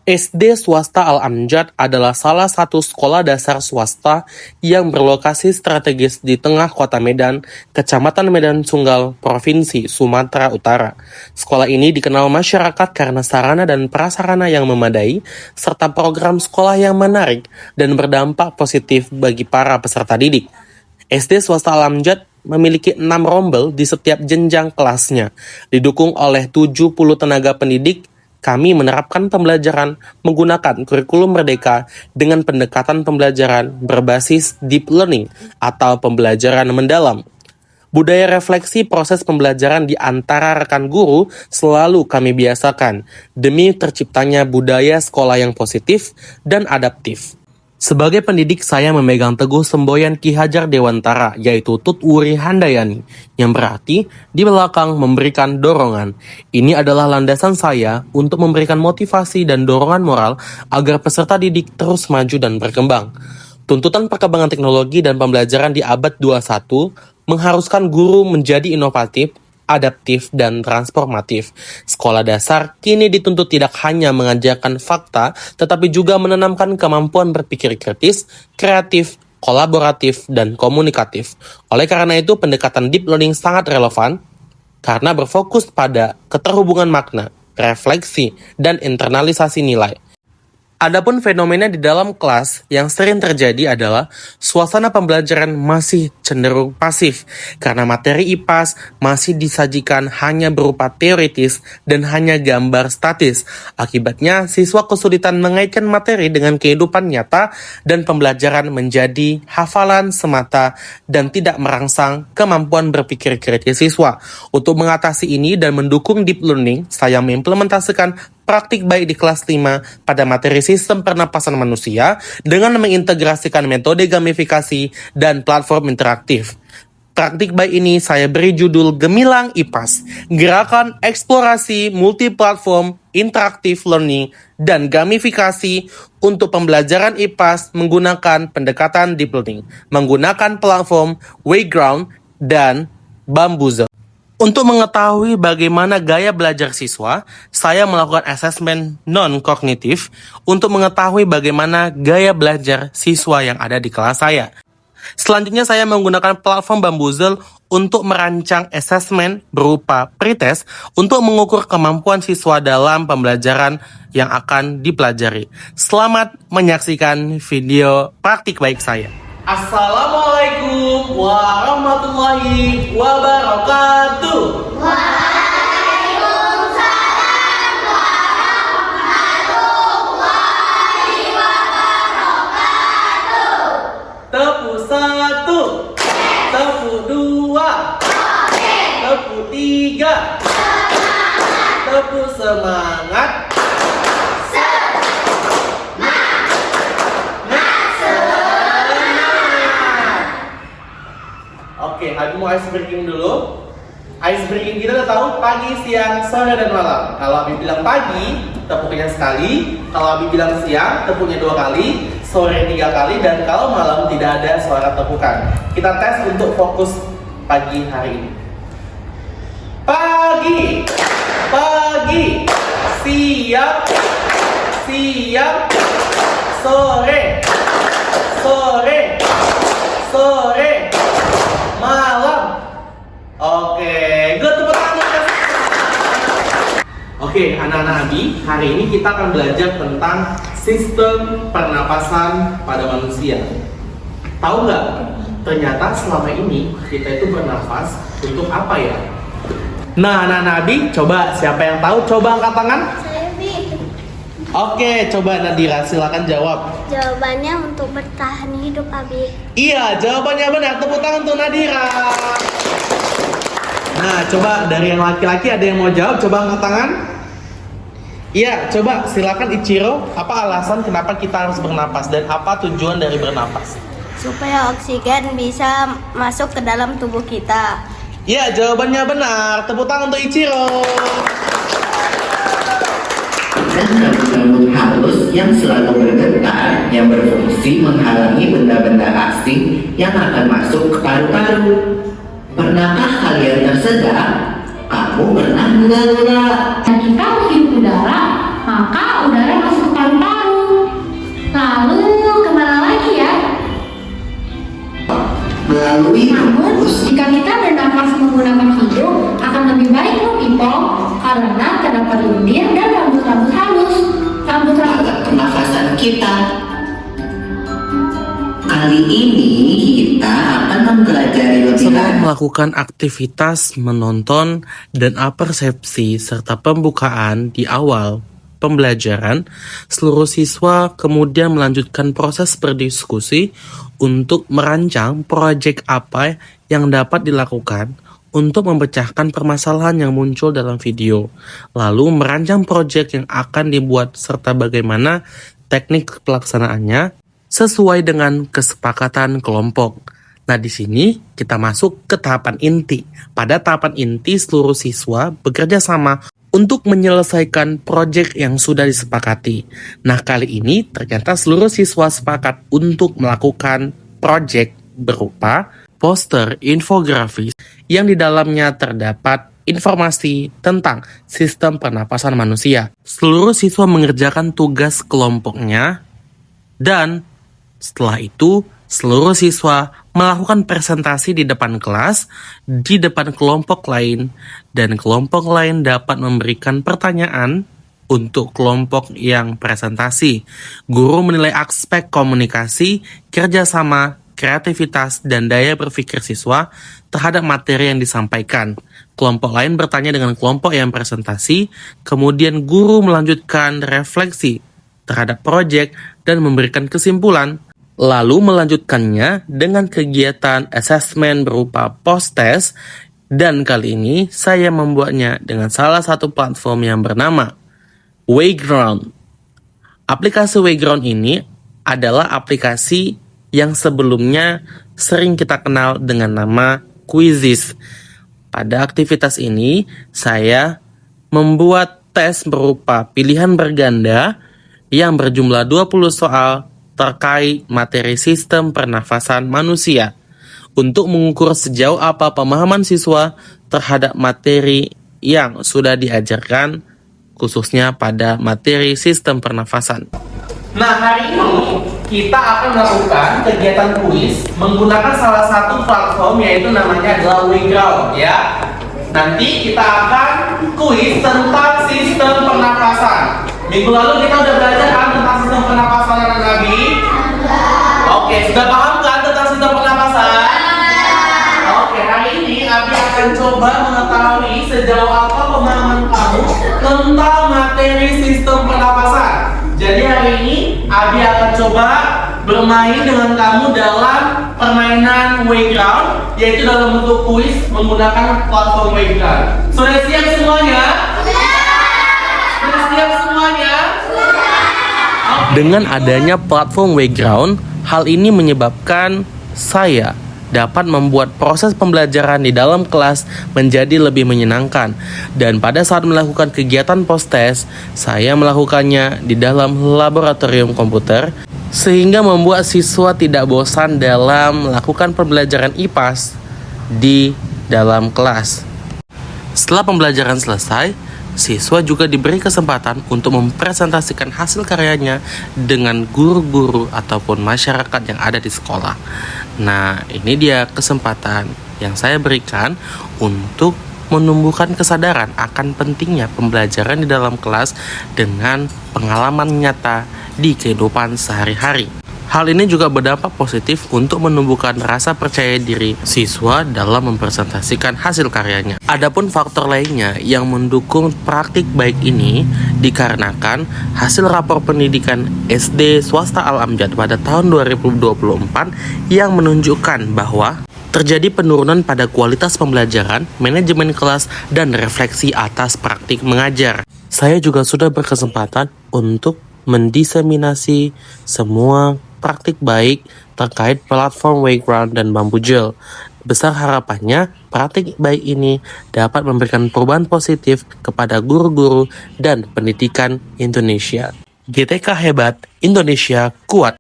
SD Swasta Al-Amjad adalah salah satu sekolah dasar swasta yang berlokasi strategis di tengah kota Medan, Kecamatan Medan Sunggal, Provinsi Sumatera Utara. Sekolah ini dikenal masyarakat karena sarana dan prasarana yang memadai, serta program sekolah yang menarik dan berdampak positif bagi para peserta didik. SD Swasta Al-Amjad memiliki 6 rombel di setiap jenjang kelasnya. Didukung oleh 70 tenaga pendidik, kami menerapkan pembelajaran menggunakan kurikulum merdeka dengan pendekatan pembelajaran berbasis deep learning atau pembelajaran mendalam. Budaya refleksi proses pembelajaran di antara rekan guru selalu kami biasakan demi terciptanya budaya sekolah yang positif dan adaptif. Sebagai pendidik, saya memegang teguh semboyan Ki Hajar Dewantara, yaitu Tut Wuri Handayani, yang berarti di belakang memberikan dorongan. Ini adalah landasan saya untuk memberikan motivasi dan dorongan moral agar peserta didik terus maju dan berkembang. Tuntutan perkembangan teknologi dan pembelajaran di abad 21 mengharuskan guru menjadi inovatif, adaptif, dan transformatif. Sekolah dasar kini dituntut tidak hanya mengajarkan fakta, tetapi juga menanamkan kemampuan berpikir kritis, kreatif, kolaboratif, dan komunikatif. Oleh karena itu, pendekatan deep learning sangat relevan karena berfokus pada keterhubungan makna, refleksi, dan internalisasi nilai. Adapun fenomena di dalam kelas yang sering terjadi adalah suasana pembelajaran masih cenderung pasif karena materi IPAS masih disajikan hanya berupa teoritis dan hanya gambar statis. Akibatnya, siswa kesulitan mengaitkan materi dengan kehidupan nyata dan pembelajaran menjadi hafalan semata dan tidak merangsang kemampuan berpikir kritis siswa. Untuk mengatasi ini dan mendukung deep learning, saya mengimplementasikan praktik baik di kelas 5 pada materi sistem pernapasan manusia dengan mengintegrasikan metode gamifikasi dan platform interaktif. Praktik baik ini saya beri judul Gemilang IPAS, Gerakan Eksplorasi Multiplatform Interaktif Learning dan Gamifikasi untuk pembelajaran IPAS menggunakan pendekatan deep learning, menggunakan platform Wayground dan Bamboozle. Untuk mengetahui bagaimana gaya belajar siswa, saya melakukan asesmen non-kognitif untuk mengetahui bagaimana gaya belajar siswa yang ada di kelas saya. Selanjutnya saya menggunakan platform Bamboozle untuk merancang asesmen berupa pretest untuk mengukur kemampuan siswa dalam pembelajaran yang akan dipelajari. Selamat menyaksikan video praktik baik saya. Assalamualaikum warahmatullahi wabarakatuh. Waalaikumsalam warahmatullahi wabarakatuh. Tepuk 1, tepuk 2, tepuk 3, tepuk semangat. Oke, Abi mau ice breaking dulu. Ice breaking kita udah tahu pagi, siang, sore, dan malam. Kalau Abi bilang pagi, tepuknya sekali. Kalau Abi bilang siang, tepuknya 2 kali. Sore 3 kali. Dan kalau malam tidak ada suara tepukan. Kita tes untuk fokus pagi hari ini. Pagi, pagi, siap, siap, sore, sore, sore, malam. Oke, good, tepuk tangan. Oke, anak-anak Abi, hari ini kita akan belajar tentang sistem pernapasan pada manusia. Tahu nggak? Ternyata selama ini kita itu bernafas untuk apa ya? Nah, anak-anak Abi, coba siapa yang tahu? Coba angkat tangan. Saya Bi. Oke, coba Nadira, silakan jawab. Jawabannya untuk bertahan hidup, Abi. Iya, jawabannya benar. Tepuk tangan untuk Nadira. Nah, coba dari yang laki-laki ada yang mau jawab? Coba angkat tangan. Iya, coba silakan Ichiro. Apa alasan kenapa kita harus bernapas dan apa tujuan dari bernapas? Supaya oksigen bisa masuk ke dalam tubuh kita. Iya, jawabannya benar. Tepuk tangan untuk Ichiro. Dan rambut-rambut halus yang selalu bergetar yang berfungsi menghalangi benda-benda asing yang akan masuk ke paru-paru. Pernahkah kalian tersedak? Kamu pernah enggak? Dan kita hidup udara, maka udara masuk ke Lalu kemana lagi ya? Melalui Namun, bungkus jika kita bernafas menggunakan hidung, akan lebih baik loh Ipong, karena terdapat lendir dan rambut-rambut halus. Rambut-rambut alat pernafasan kita. Kali ini kita akan mempelajari lebih Setelah lanjut melakukan aktivitas menonton dan apersepsi serta pembukaan di awal pembelajaran, seluruh siswa kemudian melanjutkan proses berdiskusi untuk merancang proyek apa yang dapat dilakukan untuk memecahkan permasalahan yang muncul dalam video, lalu merancang proyek yang akan dibuat serta bagaimana teknik pelaksanaannya sesuai dengan kesepakatan kelompok. Nah, di sini kita masuk ke tahapan inti. Pada tahapan inti, seluruh siswa bekerja sama untuk menyelesaikan proyek yang sudah disepakati. Nah, kali ini ternyata seluruh siswa sepakat untuk melakukan proyek berupa poster infografis yang di dalamnya terdapat informasi tentang sistem pernapasan manusia. Seluruh siswa mengerjakan tugas kelompoknya dan setelah itu, seluruh siswa melakukan presentasi di depan kelas, di depan kelompok lain, dan kelompok lain dapat memberikan pertanyaan untuk kelompok yang presentasi. Guru menilai aspek komunikasi, kerjasama, kreativitas, dan daya berpikir siswa terhadap materi yang disampaikan. Kelompok lain bertanya dengan kelompok yang presentasi, kemudian guru melanjutkan refleksi terhadap proyek dan memberikan kesimpulan, lalu melanjutkannya dengan kegiatan asesmen berupa post-test, dan kali ini saya membuatnya dengan salah satu platform yang bernama Wayground. Aplikasi Wayground ini adalah aplikasi yang sebelumnya sering kita kenal dengan nama Quizizz. Pada aktivitas ini, saya membuat tes berupa pilihan berganda yang berjumlah 20 soal terkait materi sistem pernafasan manusia untuk mengukur sejauh apa pemahaman siswa terhadap materi yang sudah diajarkan, khususnya pada materi sistem pernafasan. Nah, hari ini kita akan melakukan kegiatan kuis menggunakan salah satu platform, yaitu namanya adalah Wayground, ya. Nanti kita akan kuis tentang sistem pernafasan. Minggu lalu kita udah belajar kan tentang sistem pernapasan anak Nabi? Oke, sudah paham kan tentang sistem pernapasan? Oke, hari ini Abi akan coba mengetahui sejauh apa pemahaman kamu tentang materi sistem pernapasan. Jadi hari ini Abi akan coba bermain dengan kamu dalam permainan Wayground, yaitu dalam bentuk kuis menggunakan platform Wayground. Sudah siap semuanya? Sudah siap semuanya? Dengan adanya platform Wayground, hal ini menyebabkan saya dapat membuat proses pembelajaran di dalam kelas menjadi lebih menyenangkan. Dan pada saat melakukan kegiatan post-test, saya melakukannya di dalam laboratorium komputer, sehingga membuat siswa tidak bosan dalam melakukan pembelajaran IPAS di dalam kelas. Setelah pembelajaran selesai, siswa juga diberi kesempatan untuk mempresentasikan hasil karyanya dengan guru-guru ataupun masyarakat yang ada di sekolah. Nah, ini dia kesempatan yang saya berikan untuk menumbuhkan kesadaran akan pentingnya pembelajaran di dalam kelas dengan pengalaman nyata di kehidupan sehari-hari. Hal ini juga berdampak positif untuk menumbuhkan rasa percaya diri siswa dalam mempresentasikan hasil karyanya. Adapun faktor lainnya yang mendukung praktik baik ini dikarenakan hasil rapor pendidikan SD swasta Al-Amjad pada tahun 2024 yang menunjukkan bahwa terjadi penurunan pada kualitas pembelajaran, manajemen kelas, dan refleksi atas praktik mengajar. Saya juga sudah berkesempatan untuk mendiseminasi semua praktik baik terkait platform Wayground dan Bambujel. Besar harapannya, praktik baik ini dapat memberikan perubahan positif kepada guru-guru dan pendidikan Indonesia. GTK hebat, Indonesia kuat.